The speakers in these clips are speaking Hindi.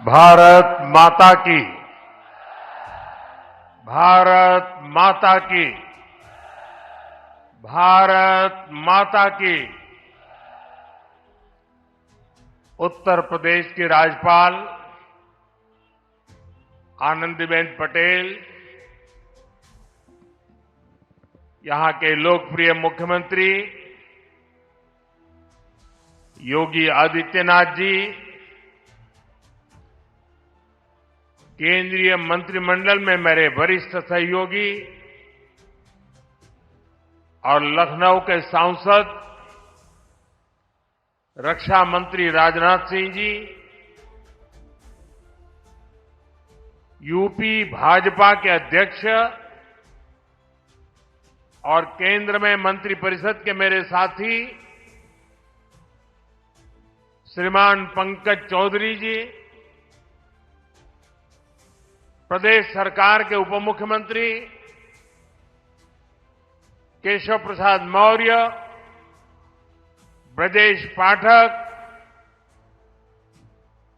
भारत माता की, भारत माता की, भारत माता की। उत्तर प्रदेश की राज्यपाल आनंदीबेन पटेल, यहां के लोकप्रिय मुख्यमंत्री योगी आदित्यनाथ जी, केंद्रीय मंत्रिमंडल में मेरे वरिष्ठ सहयोगी और लखनऊ के सांसद रक्षा मंत्री राजनाथ सिंह जी, यूपी भाजपा के अध्यक्ष और केंद्र में मंत्रिपरिषद के मेरे साथी श्रीमान पंकज चौधरी जी, प्रदेश सरकार के उप मुख्यमंत्री केशव प्रसाद मौर्य, ब्रजेश पाठक,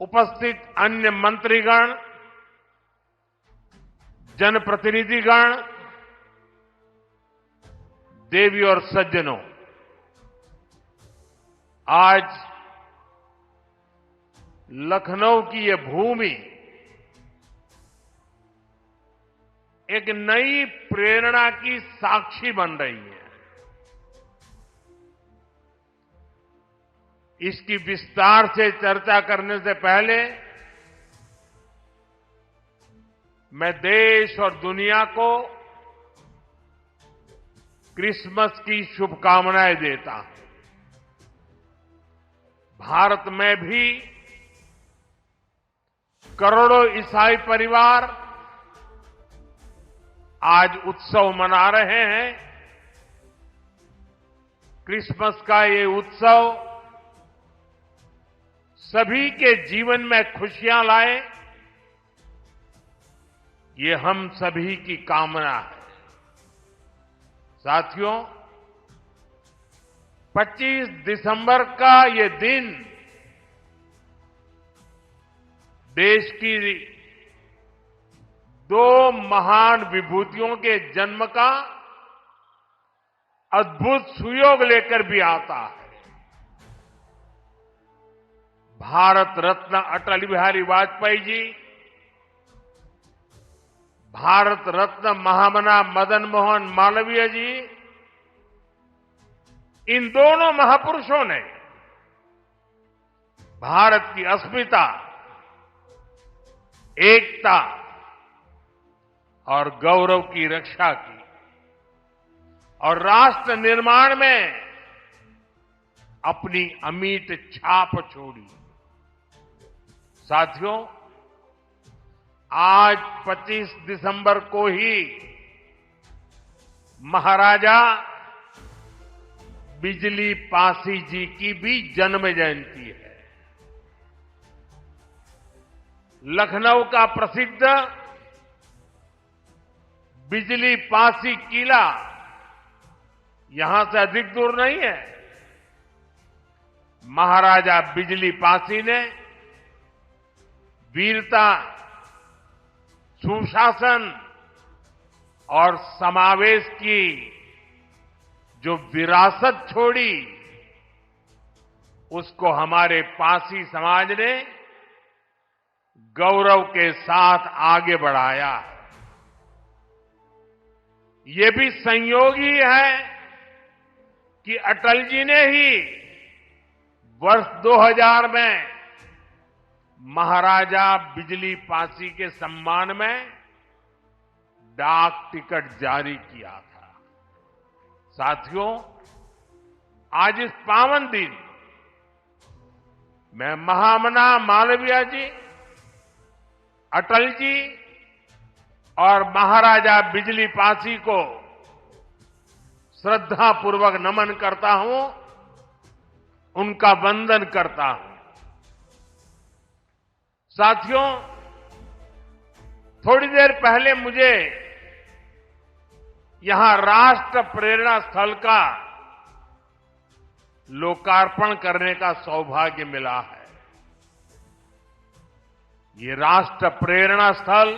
उपस्थित अन्य मंत्रीगण, जनप्रतिनिधिगण, देवी और सज्जनों, आज लखनऊ की ये भूमि एक नई प्रेरणा की साक्षी बन रही है। इसकी विस्तार से चर्चा करने से पहले मैं देश और दुनिया को क्रिसमस की शुभकामनाएं देता हूं। भारत में भी करोड़ों ईसाई परिवार आज उत्सव मना रहे हैं। क्रिसमस का ये उत्सव सभी के जीवन में खुशियां लाए, ये हम सभी की कामना है। साथियों, 25 दिसंबर का ये दिन देश की दो महान विभूतियों के जन्म का अद्भुत सुयोग लेकर भी आता है। भारत रत्न अटल बिहारी वाजपेयी जी, भारत रत्न महामना मदन मोहन मालवीय जी, इन दोनों महापुरुषों ने भारत की अस्मिता, एकता और गौरव की रक्षा की और राष्ट्र निर्माण में अपनी अमिट छाप छोड़ी। साथियों, आज 25 दिसंबर को ही महाराजा बिजली पासी जी की भी जन्म जयंती है। लखनऊ का प्रसिद्ध बिजली पासी किला यहां से अधिक दूर नहीं है। महाराजा बिजली पासी ने वीरता, सुशासन और समावेश की जो विरासत छोड़ी, उसको हमारे पासी समाज ने गौरव के साथ आगे बढ़ाया है। ये भी संयोग ही है कि अटल जी ने ही वर्ष 2000 में महाराजा बिजली पासी के सम्मान में डाक टिकट जारी किया था। साथियों, आज इस पावन दिन मैं महामना मालवीय जी, अटल जी और महाराजा बिजली पासी को श्रद्धापूर्वक नमन करता हूं, उनका वंदन करता हूं। साथियों, थोड़ी देर पहले मुझे यहां राष्ट्र प्रेरणा स्थल का लोकार्पण करने का सौभाग्य मिला है। ये राष्ट्र प्रेरणा स्थल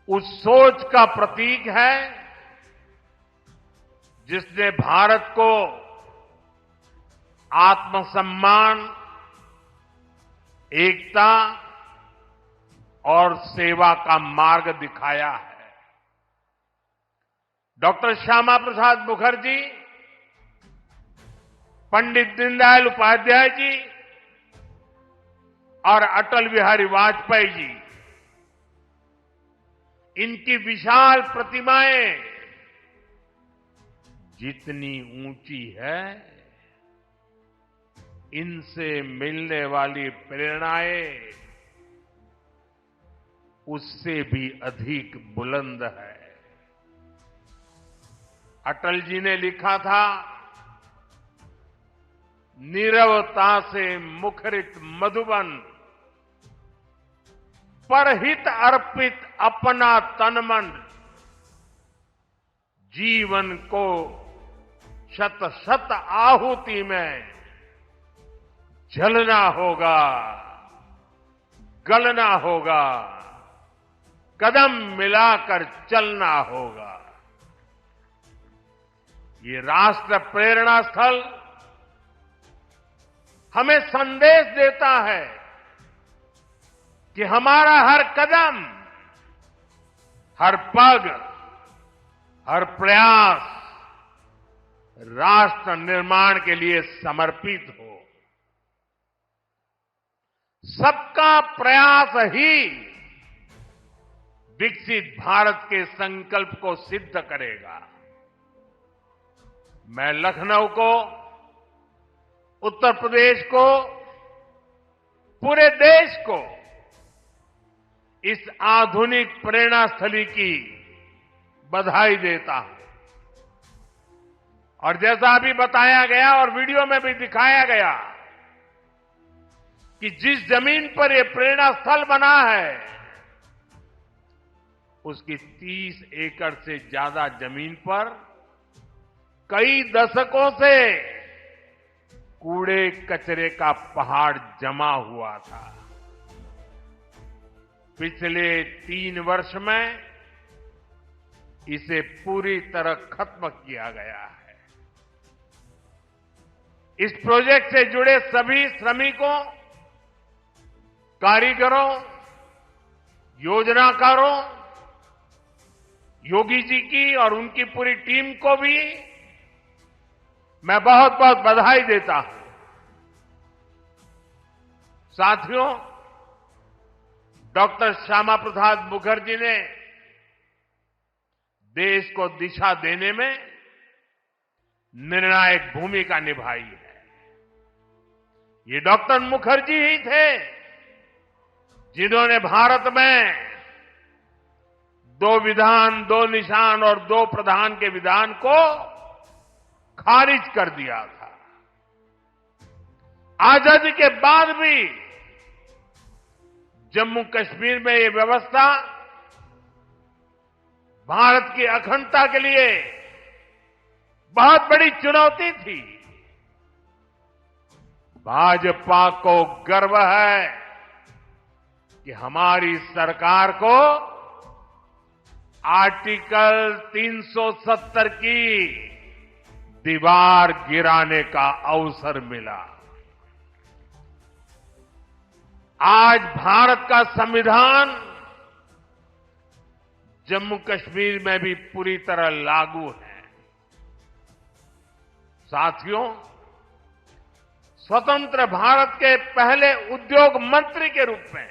उस सोच का प्रतीक है जिसने भारत को आत्मसम्मान, एकता और सेवा का मार्ग दिखाया है। डॉक्टर श्यामा प्रसाद मुखर्जी, पंडित दीनदयाल उपाध्याय जी और अटल बिहारी वाजपेयी जी, इनकी विशाल प्रतिमाएं जितनी ऊंची है, इनसे मिलने वाली प्रेरणाएं उससे भी अधिक बुलंद है। अटल जी ने लिखा था, नीरवता से मुखरित मधुबन, परहित अर्पित अपना तन मन, जीवन को शत शत आहुति में जलना होगा, गलना होगा, कदम मिलाकर चलना होगा। ये राष्ट्र प्रेरणा स्थल हमें संदेश देता है कि हमारा हर कदम, हर पग, हर प्रयास राष्ट्र निर्माण के लिए समर्पित हो। सबका प्रयास ही विकसित भारत के संकल्प को सिद्ध करेगा। मैं लखनऊ को, उत्तर प्रदेश को, पूरे देश को इस आधुनिक प्रेरणा स्थली की बधाई देता हूं। और जैसा अभी बताया गया और वीडियो में भी दिखाया गया कि जिस जमीन पर यह प्रेरणा स्थल बना है, उसकी 30 एकड़ से ज्यादा जमीन पर कई दशकों से कूड़े कचरे का पहाड़ जमा हुआ था। पिछले 3 वर्ष में इसे पूरी तरह खत्म किया गया है। इस प्रोजेक्ट से जुड़े सभी श्रमिकों, कारीगरों, योजनाकारों, योगी जी की और उनकी पूरी टीम को भी मैं बहुत बहुत बधाई देता हूं। साथियों, डॉक्टर श्यामा प्रसाद मुखर्जी ने देश को दिशा देने में निर्णायक भूमिका निभाई है। ये डॉक्टर मुखर्जी ही थे जिन्होंने भारत में 2 विधान, 2 निशान और 2 प्रधान के विधान को खारिज कर दिया था। आजादी के बाद भी जम्मू कश्मीर में ये व्यवस्था भारत की अखंडता के लिए बहुत बड़ी चुनौती थी। भाजपा को गर्व है कि हमारी सरकार को आर्टिकल 370 की दीवार गिराने का अवसर मिला। आज भारत का संविधान जम्मू कश्मीर में भी पूरी तरह लागू है। साथियों, स्वतंत्र भारत के पहले उद्योग मंत्री के रूप में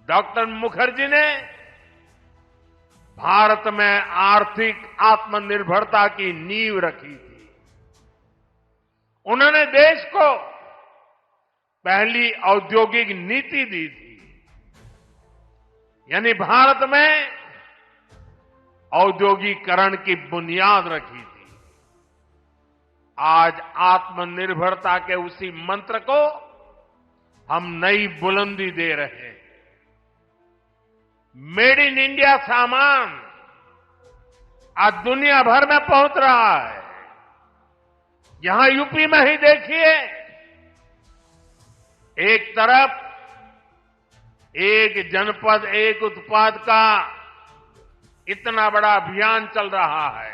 डॉक्टर मुखर्जी ने भारत में आर्थिक आत्मनिर्भरता की नींव रखी थी। उन्होंने देश को पहली औद्योगिक नीति दी थी, यानी भारत में औद्योगिकरण की बुनियाद रखी थी। आज आत्मनिर्भरता के उसी मंत्र को हम नई बुलंदी दे रहे हैं। मेड इन इंडिया सामान आज दुनिया भर में पहुंच रहा है। यहां यूपी में ही देखिए, एक तरफ एक जनपद एक उत्पाद का इतना बड़ा अभियान चल रहा है।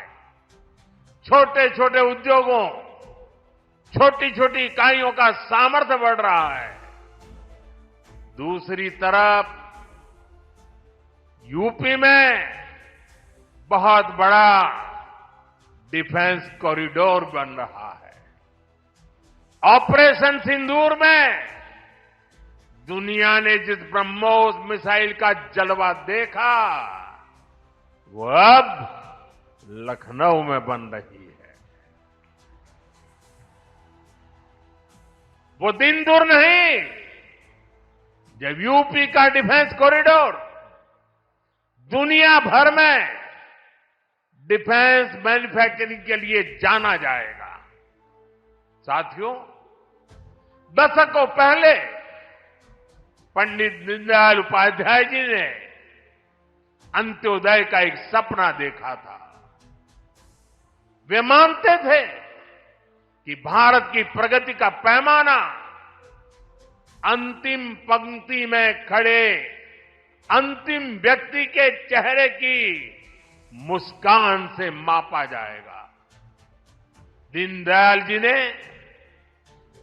छोटे छोटे उद्योगों, छोटी छोटी इकाइयों का सामर्थ्य बढ़ रहा है। दूसरी तरफ यूपी में बहुत बड़ा डिफेंस कॉरिडोर बन रहा है। ऑपरेशन सिंदूर में दुनिया ने जिस ब्रह्मोस मिसाइल का जलवा देखा, वो अब लखनऊ में बन रही है। वो दिन दूर नहीं जब यूपी का डिफेंस कॉरिडोर दुनिया भर में डिफेंस मैन्युफैक्चरिंग के लिए जाना जाएगा। साथियों, दशकों पहले पंडित दीनदयाल उपाध्याय जी ने अंत्योदय का एक सपना देखा था। वे मानते थे कि भारत की प्रगति का पैमाना अंतिम पंक्ति में खड़े अंतिम व्यक्ति के चेहरे की मुस्कान से मापा जाएगा। दीनदयाल जी ने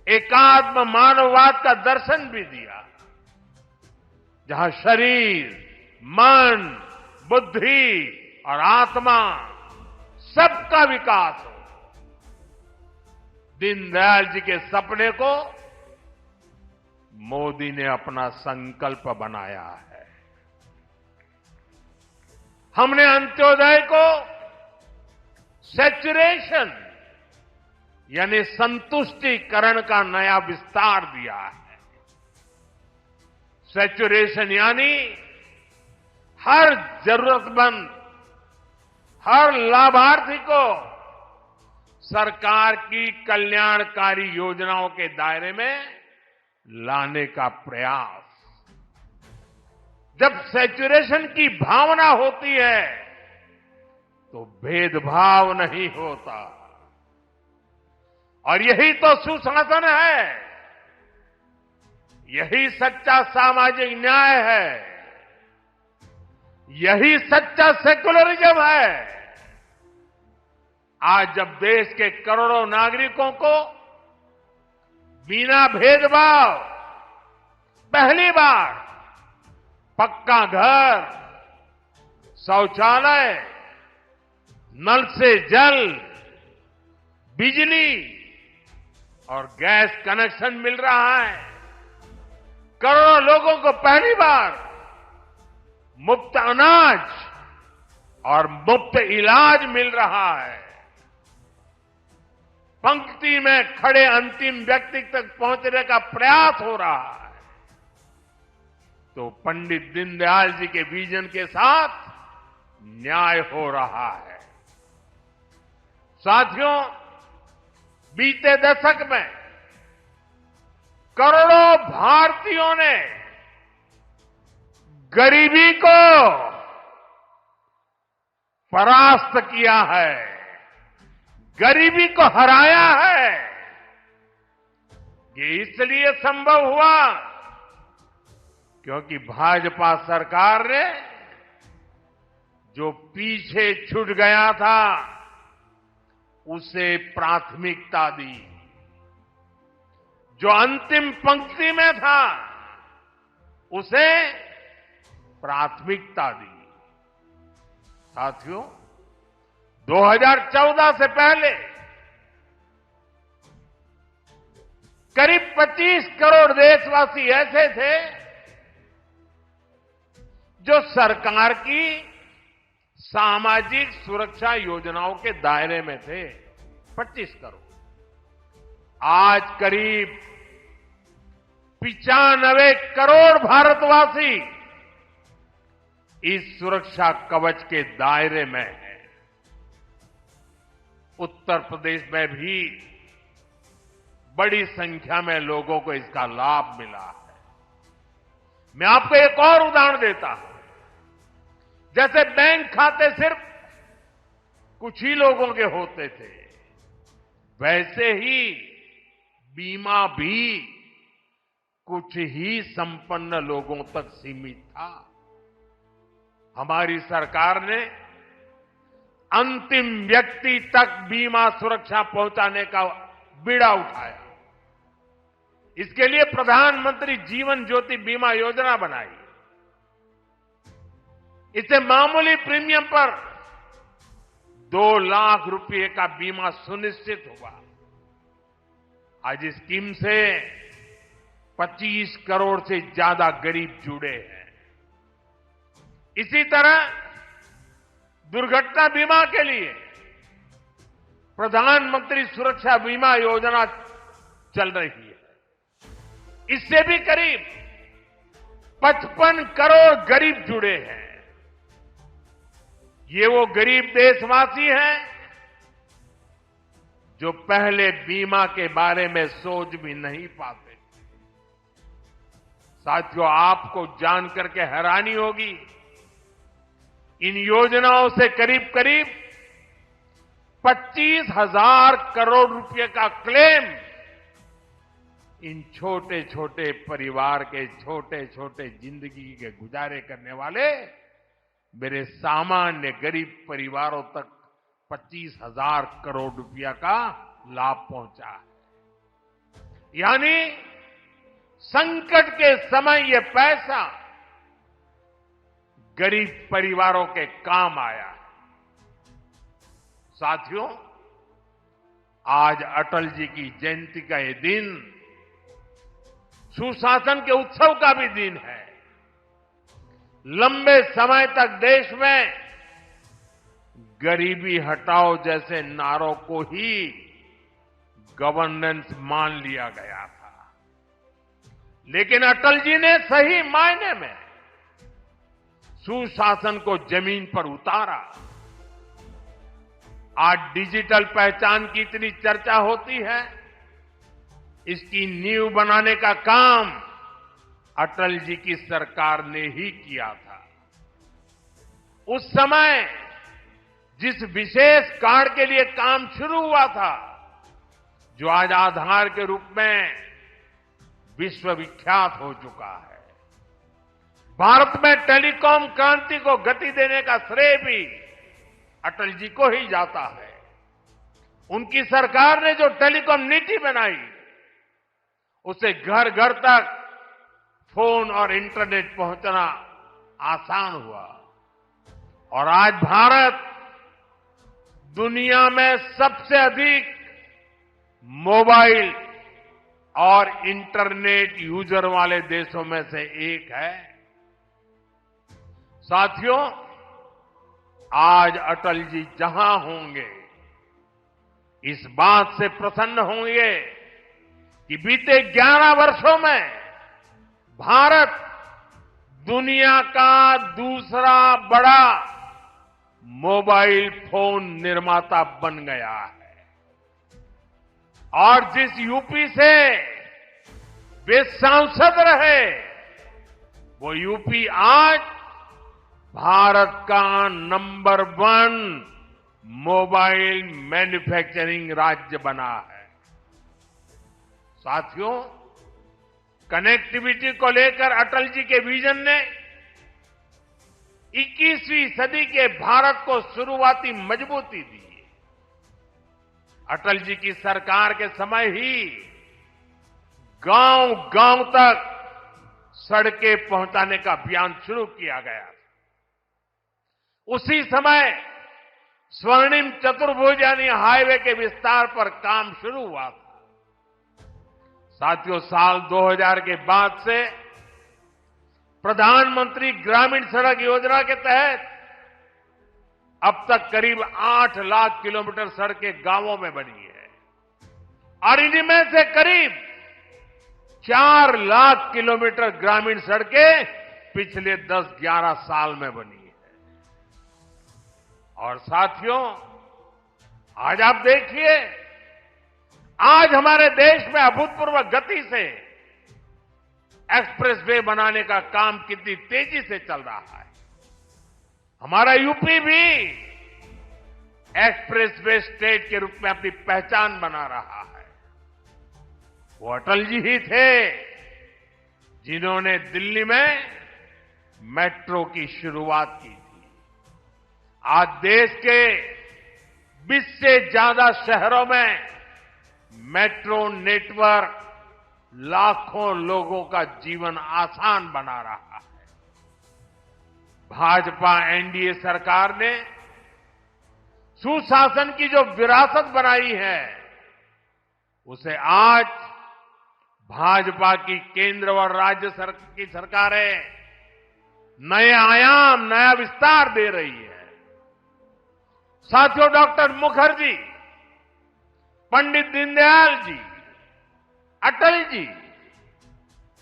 एकात्म मानववाद का दर्शन भी दिया, जहां शरीर, मन, बुद्धि और आत्मा सबका विकास हो। दीनदयाल जी के सपने को मोदी ने अपना संकल्प बनाया है। हमने अंत्योदय को सैचुरेशन यानी संतुष्टिकरण का नया विस्तार दिया है। सैचुरेशन यानी हर जरूरतमंद, हर लाभार्थी को सरकार की कल्याणकारी योजनाओं के दायरे में लाने का प्रयास। जब सैचुरेशन की भावना होती है तो भेदभाव नहीं होता, और यही तो सुशासन है, यही सच्चा सामाजिक न्याय है, यही सच्चा सेकुलरिज्म है। आज जब देश के करोड़ों नागरिकों को बिना भेदभाव पहली बार पक्का घर, शौचालय, नल से जल, बिजली और गैस कनेक्शन मिल रहा है, करोड़ों लोगों को पहली बार मुफ्त अनाज और मुफ्त इलाज मिल रहा है, पंक्ति में खड़े अंतिम व्यक्ति तक पहुंचने का प्रयास हो रहा है, तो पंडित दीनदयाल जी के विजन के साथ न्याय हो रहा है। साथियों, बीते दशक में करोड़ों भारतीयों ने गरीबी को परास्त किया है, गरीबी को हराया है। ये इसलिए संभव हुआ क्योंकि भाजपा सरकार ने जो पीछे छूट गया था उसे प्राथमिकता दी, जो अंतिम पंक्ति में था उसे प्राथमिकता दी। साथियों, 2014 से पहले करीब 25 करोड़ देशवासी ऐसे थे जो सरकार की सामाजिक सुरक्षा योजनाओं के दायरे में थे। 25 करोड़। आज करीब 95 करोड़ भारतवासी इस सुरक्षा कवच के दायरे में है। उत्तर प्रदेश में भी बड़ी संख्या में लोगों को इसका लाभ मिला है। मैं आपको एक और उदाहरण देता हूं। जैसे बैंक खाते सिर्फ कुछ ही लोगों के होते थे, वैसे ही बीमा भी कुछ ही संपन्न लोगों तक सीमित था। हमारी सरकार ने अंतिम व्यक्ति तक बीमा सुरक्षा पहुंचाने का बीड़ा उठाया। इसके लिए प्रधानमंत्री जीवन ज्योति बीमा योजना बनाई। इससे मामूली प्रीमियम पर 2 लाख रुपए का बीमा सुनिश्चित हुआ। आज इस स्कीम से 25 करोड़ से ज्यादा गरीब जुड़े हैं। इसी तरह दुर्घटना बीमा के लिए प्रधानमंत्री सुरक्षा बीमा योजना चल रही है। इससे भी करीब 55 करोड़ गरीब जुड़े हैं। ये वो गरीब देशवासी हैं जो पहले बीमा के बारे में सोच भी नहीं पाते। साथियों, आपको जानकर के हैरानी होगी, इन योजनाओं से करीब करीब 25,000 करोड़ रुपए का क्लेम इन छोटे छोटे परिवार के छोटे छोटे जिंदगी के गुजारे करने वाले मेरे सामान्य गरीब परिवारों तक 25,000 करोड़ रुपया का लाभ पहुंचा है। यानी संकट के समय ये पैसा गरीब परिवारों के काम आया है। साथियों, आज अटल जी की जयंती का ये दिन सुशासन के उत्सव का भी दिन है। लंबे समय तक देश में गरीबी हटाओ जैसे नारों को ही गवर्नेंस मान लिया गया था, लेकिन अटल जी ने सही मायने में सुशासन को जमीन पर उतारा। आज डिजिटल पहचान की इतनी चर्चा होती है, इसकी नींव बनाने का काम अटल जी की सरकार ने ही किया था। उस समय जिस विशेष कार्ड के लिए काम शुरू हुआ था, जो आज आधार के रूप में विश्वविख्यात हो चुका है, भारत में टेलीकॉम क्रांति को गति देने का श्रेय भी अटल जी को ही जाता है। उनकी सरकार ने जो टेलीकॉम नीति बनाई, उससे घर घर तक फोन और इंटरनेट पहुंचना आसान हुआ और आज भारत दुनिया में सबसे अधिक मोबाइल और इंटरनेट यूजर वाले देशों में से एक है। साथियों, आज अटल जी जहां होंगे, इस बात से प्रसन्न होंगे कि बीते 11 वर्षों में भारत दुनिया का दूसरा बड़ा मोबाइल फोन निर्माता बन गया है। और जिस यूपी से वे सांसद रहे, वो यूपी आज भारत का नंबर 1 मोबाइल मैन्युफैक्चरिंग राज्य बना है। साथियों, कनेक्टिविटी को लेकर अटल जी के विजन ने 21वीं सदी के भारत को शुरुआती मजबूती दी। अटल जी की सरकार के समय ही गांव गांव तक सड़कें पहुंचाने का अभियान शुरू किया गया। उसी समय स्वर्णिम चतुर्भुज यानी हाईवे के विस्तार पर काम शुरू हुआ था। साथियों, साल 2000 के बाद से प्रधानमंत्री ग्रामीण सड़क योजना के तहत अब तक करीब 8 लाख किलोमीटर सड़कें गांवों में बनी है और इनमें से करीब 4 लाख किलोमीटर ग्रामीण सड़कें पिछले 10-11 साल में बनी है। और साथियों, आज आप देखिए, आज हमारे देश में अभूतपूर्व गति से एक्सप्रेसवे बनाने का काम कितनी तेजी से चल रहा है। हमारा यूपी भी एक्सप्रेसवे स्टेट के रूप में अपनी पहचान बना रहा है। वो अटल जी ही थे जिन्होंने दिल्ली में मेट्रो की शुरुआत की थी। आज देश के 20 से ज्यादा शहरों में मेट्रो नेटवर्क लाखों लोगों का जीवन आसान बना रहा है। भाजपा एनडीए सरकार ने सुशासन की जो विरासत बनाई है, उसे आज भाजपा की केंद्र और राज्य की सरकारें नए आयाम, नया विस्तार दे रही है। साथियों, डॉक्टर मुखर्जी, पंडित दीनदयाल जी, अटल जी,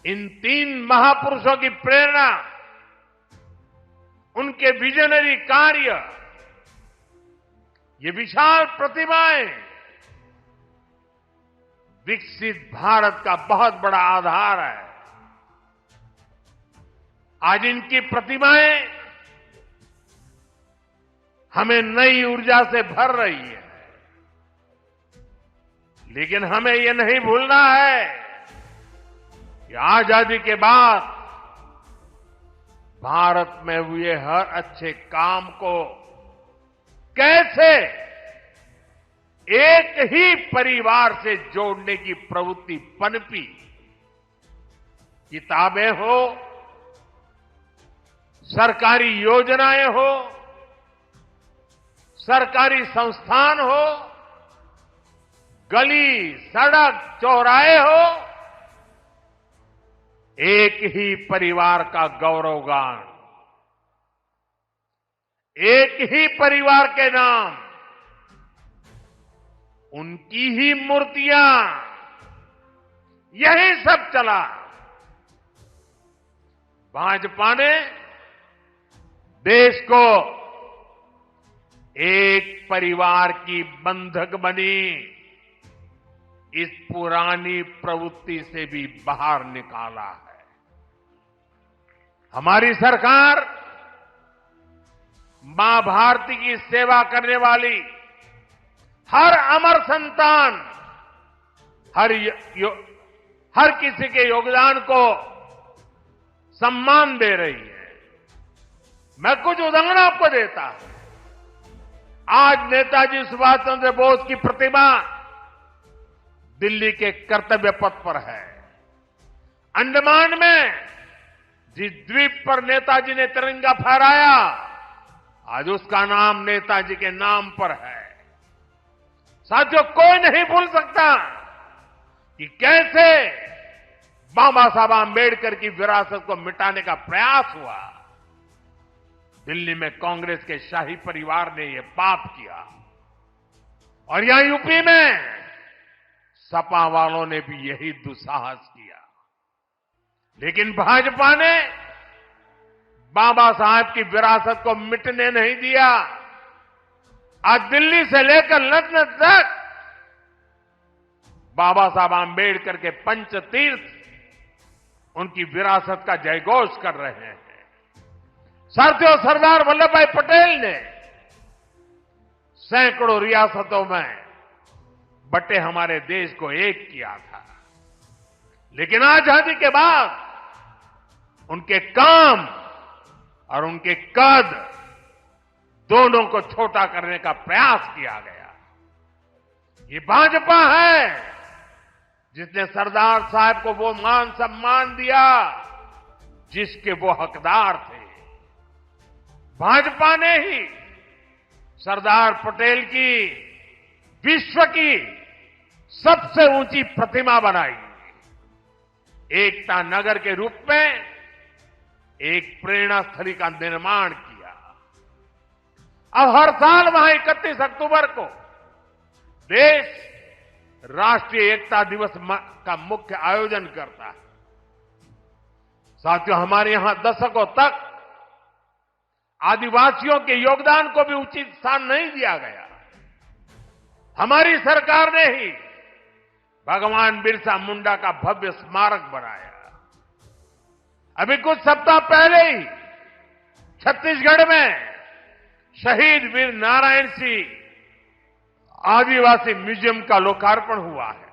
इन 3 महापुरुषों की प्रेरणा, उनके विजनरी कार्य, ये विशाल प्रतिभाएं विकसित भारत का बहुत बड़ा आधार है। आज इनकी प्रतिभाएं हमें नई ऊर्जा से भर रही है। लेकिन हमें यह नहीं भूलना है कि आजादी के बाद भारत में हुए हर अच्छे काम को कैसे एक ही परिवार से जोड़ने की प्रवृत्ति पनपी। किताबें हो, सरकारी योजनाएं हो, सरकारी संस्थान हो, गली, सड़क, चौराहे हो, एक ही परिवार का गौरवगान, एक ही परिवार के नाम, उनकी ही मूर्तियां, यही सब चला। भाजपा ने देश को एक परिवार की बंधक बनी इस पुरानी प्रवृत्ति से भी बाहर निकाला है। हमारी सरकार मां भारती की सेवा करने वाली हर अमर संतान, हर किसी के योगदान को सम्मान दे रही है। मैं कुछ उदाहरण आपको देता हूं। आज नेताजी सुभाष चंद्र बोस की प्रतिमा दिल्ली के कर्तव्य पथ पर है। अंडमान में जिस द्वीप पर नेताजी ने तिरंगा फहराया, आज उसका नाम नेताजी के नाम पर है। साथियों, कोई नहीं भूल सकता कि कैसे बाबा साहब आंबेडकर की विरासत को मिटाने का प्रयास हुआ। दिल्ली में कांग्रेस के शाही परिवार ने यह पाप किया और यहां यूपी में सपा वालों ने भी यही दुस्साहस किया। लेकिन भाजपा ने बाबा साहब की विरासत को मिटने नहीं दिया। आज दिल्ली से लेकर लंदन तक बाबा साहब आंबेडकर के पंचतीर्थ उनकी विरासत का जयघोष कर रहे हैं। साथियों, सरदार वल्लभ भाई पटेल ने सैकड़ों रियासतों में बटे हमारे देश को एक किया था। लेकिन आजादी के बाद उनके काम और उनके कद दोनों को छोटा करने का प्रयास किया गया। ये भाजपा है जिसने सरदार साहब को वो मान सम्मान दिया जिसके वो हकदार थे। भाजपा ने ही सरदार पटेल की विश्व की सबसे ऊंची प्रतिमा बनाई। एकता नगर के रूप में एक प्रेरणा स्थली का निर्माण किया। अब हर साल वहां 31 अक्टूबर को देश राष्ट्रीय एकता दिवस का मुख्य आयोजन करता है। साथियों, हमारे यहां दशकों तक आदिवासियों के योगदान को भी उचित स्थान नहीं दिया गया। हमारी सरकार ने ही भगवान बिरसा मुंडा का भव्य स्मारक बनाया। अभी कुछ सप्ताह पहले ही छत्तीसगढ़ में शहीद वीर नारायण सिंह आदिवासी म्यूजियम का लोकार्पण हुआ है।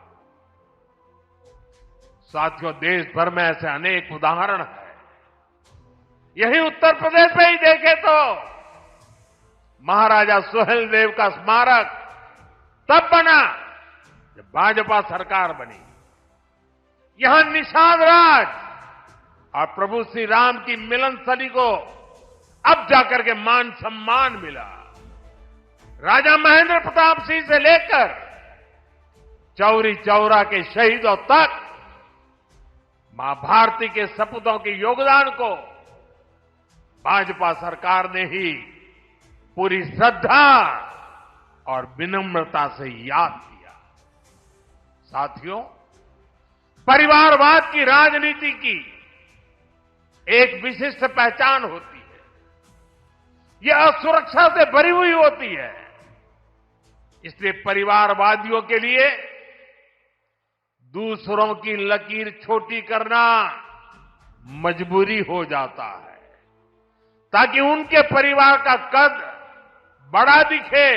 साथियों, देश भर में ऐसे अनेक उदाहरण हैं। यही उत्तर प्रदेश में ही देखें तो महाराजा सुहेलदेव का स्मारक तब बना जब भाजपा सरकार बनी। यहां निषाद राज और प्रभु श्री राम की मिलन स्थली को अब जाकर के मान सम्मान मिला। राजा महेंद्र प्रताप सिंह से लेकर चौरी चौरा के शहीदों तक मां भारती के सपूतों के योगदान को भाजपा सरकार ने ही पूरी श्रद्धा और विनम्रता से याद किया। साथियों, परिवारवाद की राजनीति की एक विशिष्ट पहचान होती है। यह असुरक्षा से भरी हुई होती है। इसलिए परिवारवादियों के लिए दूसरों की लकीर छोटी करना मजबूरी हो जाता है, ताकि उनके परिवार का कद बड़ा दिखे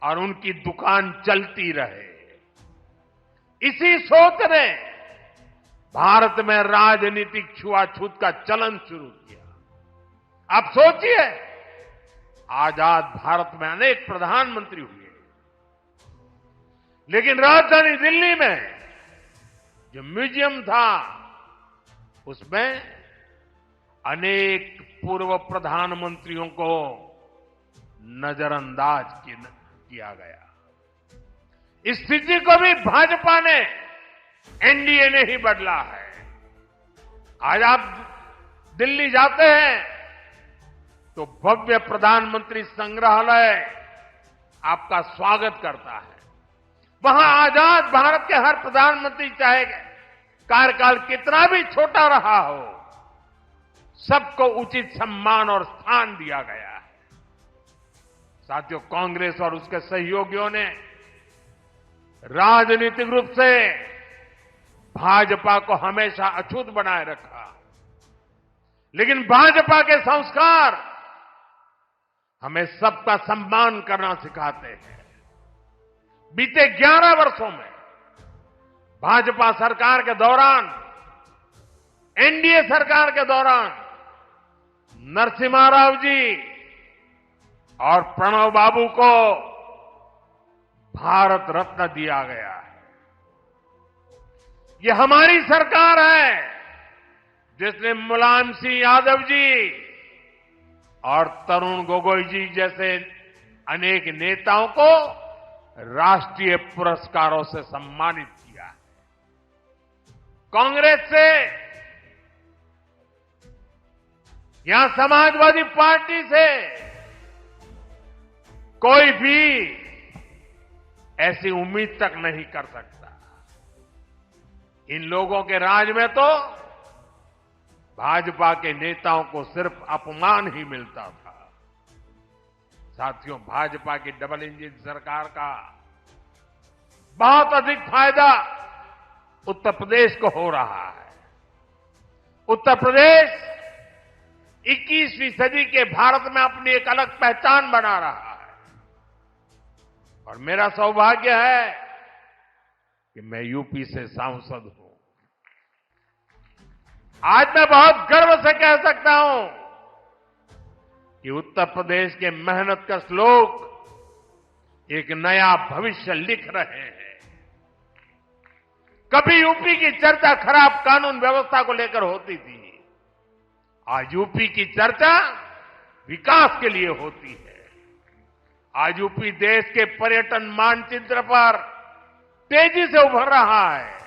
और उनकी दुकान चलती रहे। इसी सोच ने भारत में राजनीतिक छुआछूत का चलन शुरू किया। आप सोचिए, आजाद भारत में अनेक प्रधानमंत्री हुए, लेकिन राजधानी दिल्ली में जो म्यूजियम था उसमें अनेक पूर्व प्रधानमंत्रियों को नजरअंदाज किया गया। इस स्थिति को भी भाजपा ने, एनडीए ने ही बदला है। आज आप दिल्ली जाते हैं तो भव्य प्रधानमंत्री संग्रहालय आपका स्वागत करता है। वहां आजाद भारत के हर प्रधानमंत्री, चाहे कार्यकाल कितना भी छोटा रहा हो, सबको उचित सम्मान और स्थान दिया गया है। साथियों, कांग्रेस और उसके सहयोगियों ने राजनीतिक रूप से भाजपा को हमेशा अछूत बनाए रखा, लेकिन भाजपा के संस्कार हमें सबका सम्मान करना सिखाते हैं। बीते 11 वर्षों में भाजपा सरकार के दौरान, एनडीए सरकार के दौरान नरसिम्हा राव जी और प्रणव बाबू को भारत रत्न दिया गया है। ये हमारी सरकार है जिसने मुलायम सिंह यादव जी और तरुण गोगोई जी जैसे अनेक नेताओं को राष्ट्रीय पुरस्कारों से सम्मानित किया है। कांग्रेस से, यहां समाजवादी पार्टी से कोई भी ऐसी उम्मीद तक नहीं कर सकता। इन लोगों के राज में तो भाजपा के नेताओं को सिर्फ अपमान ही मिलता था। साथियों, भाजपा की डबल इंजन सरकार का बहुत अधिक फायदा उत्तर प्रदेश को हो रहा है। उत्तर प्रदेश 21वीं सदी के भारत में अपनी एक अलग पहचान बना रहा है और मेरा सौभाग्य है कि मैं यूपी से सांसद हूं। आज मैं बहुत गर्व से कह सकता हूं कि उत्तर प्रदेश के मेहनतकश लोग एक नया भविष्य लिख रहे हैं। कभी यूपी की चर्चा खराब कानून व्यवस्था को लेकर होती थी, आज यूपी की चर्चा विकास के लिए होती है। आज यूपी देश के पर्यटन मानचित्र पर तेजी से उभर रहा है।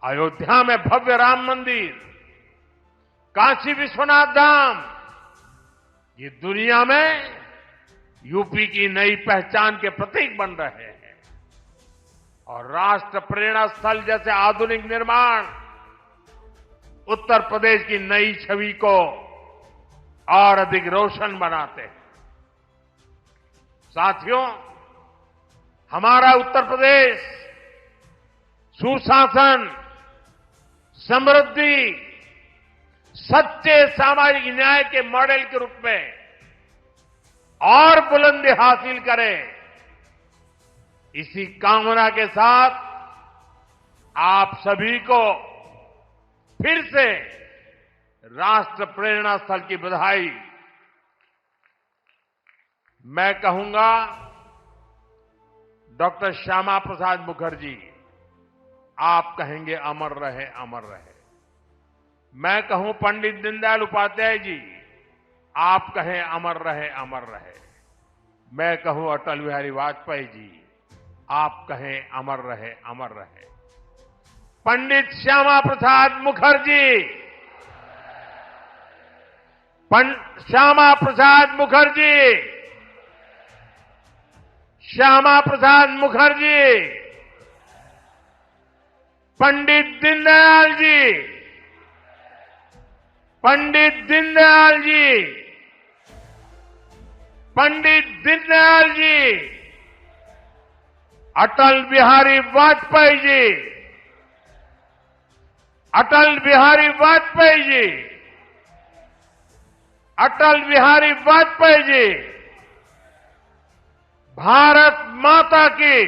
अयोध्या में भव्य राम मंदिर, काशी विश्वनाथ धाम, ये दुनिया में यूपी की नई पहचान के प्रतीक बन रहे हैं और राष्ट्र प्रेरणा स्थल जैसे आधुनिक निर्माण उत्तर प्रदेश की नई छवि को और अधिक रोशन बनाते हैं। साथियों, हमारा उत्तर प्रदेश सुशासन, समृद्धि, सच्चे सामाजिक न्याय के मॉडल के रूप में और बुलंदी हासिल करे, इसी कामना के साथ आप सभी को फिर से राष्ट्र प्रेरणा स्थल की बधाई। मैं कहूंगा डॉक्टर श्यामा प्रसाद मुखर्जी, आप कहेंगे अमर रहे, अमर रहे। मैं कहूं पंडित दीनदयाल उपाध्याय जी, आप कहें अमर रहे, अमर रहे। मैं कहूं अटल बिहारी वाजपेयी जी, आप कहें अमर रहे, अमर रहे। पंडित श्यामा प्रसाद मुखर्जी, श्यामा प्रसाद मुखर्जी, श्यामा प्रसाद मुखर्जी, पंडित दीनदयाल जी, पंडित दीनदयाल जी, पंडित दीनदयाल जी, अटल बिहारी वाजपेयी जी, अटल बिहारी वाजपेयी जी, अटल बिहारी वाजपेयी जी। भारत माता की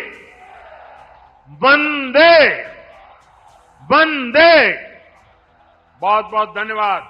वंदे वंदे। बहुत बहुत धन्यवाद।